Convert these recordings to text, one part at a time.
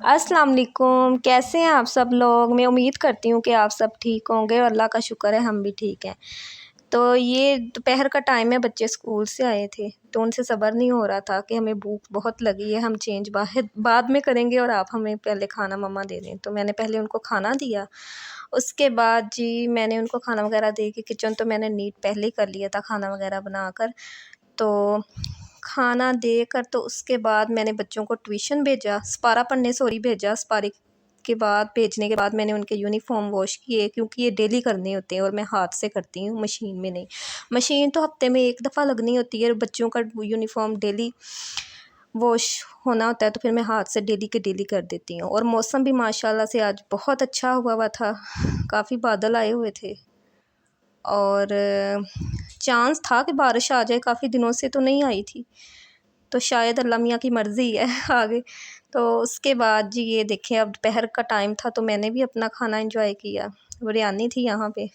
अस्सलाम वालेकुम। कैसे हैं आप सब लोग? मैं उम्मीद करती हूँ कि आप सब ठीक होंगे और अल्लाह का शुक्र है हम भी ठीक हैं। तो ये दोपहर का टाइम है, बच्चे स्कूल से आए थे तो उनसे सब्र नहीं हो रहा था कि हमें भूख बहुत लगी है, हम चेंज बाद में करेंगे और आप हमें पहले खाना मम्मा दे दें। तो मैंने पहले उनको खाना दिया, उसके बाद जी मैंने उनको खाना वगैरह दे के किचन तो मैंने नीट पहले ही कर लिया था खाना वगैरह बनाकर। तो खाना देकर तो उसके बाद मैंने बच्चों को ट्यूशन भेजा, सपारा पढ़ने भेजा। सपारे के बाद भेजने के बाद मैंने उनके यूनिफ़ॉर्म वॉश किए, क्योंकि ये डेली करने होते हैं और मैं हाथ से करती हूँ, मशीन में नहीं। मशीन तो हफ्ते में एक दफ़ा लगनी होती है, बच्चों का यूनिफ़ॉर्म डेली वॉश होना होता है तो फिर मैं हाथ से डेली के डेली कर देती हूँ। और मौसम भी माशाल्लाह से आज बहुत अच्छा हुआ था, काफ़ी बादल आए हुए थे और चांस था कि बारिश आ जाए, काफ़ी दिनों से तो नहीं आई थी, तो शायद अल्लाह मियाँ की मर्ज़ी है आगे। तो उसके बाद जी ये देखें अब दोपहर का टाइम था तो मैंने भी अपना खाना एंजॉय किया, बिरयानी थी यहाँ पे।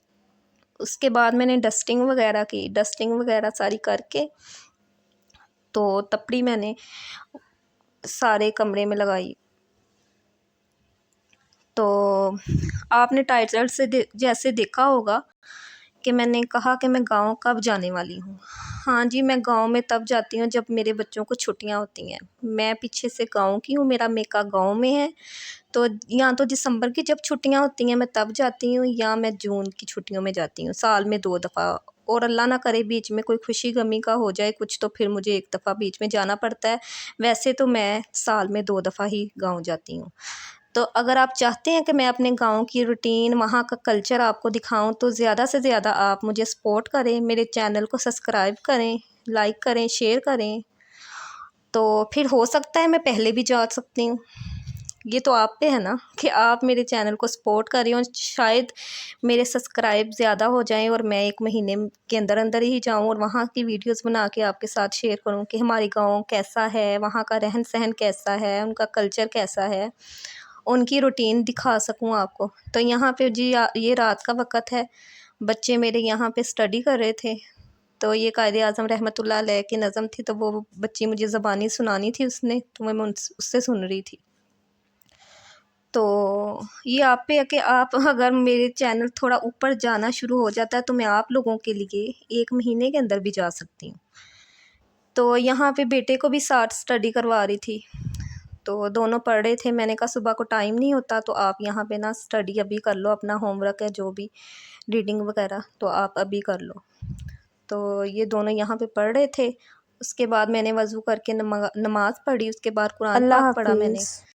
उसके बाद मैंने डस्टिंग वगैरह की, डस्टिंग वगैरह सारी करके तो तपड़ी मैंने सारे कमरे में लगाई। तो आपने टाइटल से जैसे देखा होगा कि मैंने कहा कि मैं गाँव कब जाने वाली हूँ। हाँ जी, मैं गाँव में तब जाती हूँ जब मेरे बच्चों को छुट्टियाँ होती हैं। मैं पीछे से गाँव की हूँ, मेरा मेका गाँव में है। तो या तो दिसंबर की जब छुट्टियाँ होती हैं मैं तब जाती हूँ, या मैं जून की छुट्टियों में जाती हूँ, साल में 2 दफ़ा। और अल्लाह ना करे बीच में कोई खुशी गमी का हो जाए कुछ तो फिर मुझे 1 दफ़ा बीच में जाना पड़ता है। वैसे तो मैं साल में 2 दफ़ा ही गाँव जाती हूँ। तो अगर आप चाहते हैं कि मैं अपने गाँव की रूटीन, वहाँ का कल्चर आपको दिखाऊँ तो ज़्यादा से ज़्यादा आप मुझे सपोर्ट करें, मेरे चैनल को सब्सक्राइब करें, लाइक करें, शेयर करें। तो फिर हो सकता है मैं पहले भी जा सकती हूँ। ये तो आप पे है ना कि आप मेरे चैनल को सपोर्ट करें और शायद मेरे सब्सक्राइब ज़्यादा हो जाएँ और मैं 1 महीने के अंदर अंदर ही जाऊँ और वहाँ की वीडियोस बना के आपके साथ शेयर करूँ कि हमारे गाँव कैसा है, वहाँ का रहन सहन कैसा है, उनका कल्चर कैसा है, उनकी रूटीन दिखा सकूँ आपको। तो यहाँ पे जी ये रात का वक़्त है, बच्चे मेरे यहाँ पे स्टडी कर रहे थे। तो ये कायदे आज़म रहमतुल्लाह अलैह की नज़म थी, तो वो बच्ची मुझे ज़बानी सुनानी थी उसने, तो मैं उससे सुन रही थी। तो ये आप पे है कि आप अगर मेरे चैनल थोड़ा ऊपर जाना शुरू हो जाता है तो मैं आप लोगों के लिए 1 महीने के अंदर भी जा सकती हूँ। तो यहाँ पे बेटे को भी साथ स्टडी करवा रही थी, तो दोनों पढ़ रहे थे। मैंने कहा सुबह को टाइम नहीं होता तो आप यहाँ पे ना स्टडी अभी कर लो, अपना होमवर्क है जो भी रीडिंग वगैरह तो आप अभी कर लो। तो ये दोनों यहाँ पे पढ़ रहे थे। उसके बाद मैंने वज़ू करके नमाज़ पढ़ी, उसके बाद कुरान अल्लाह पाक पढ़ा मैंने। हाफिज़।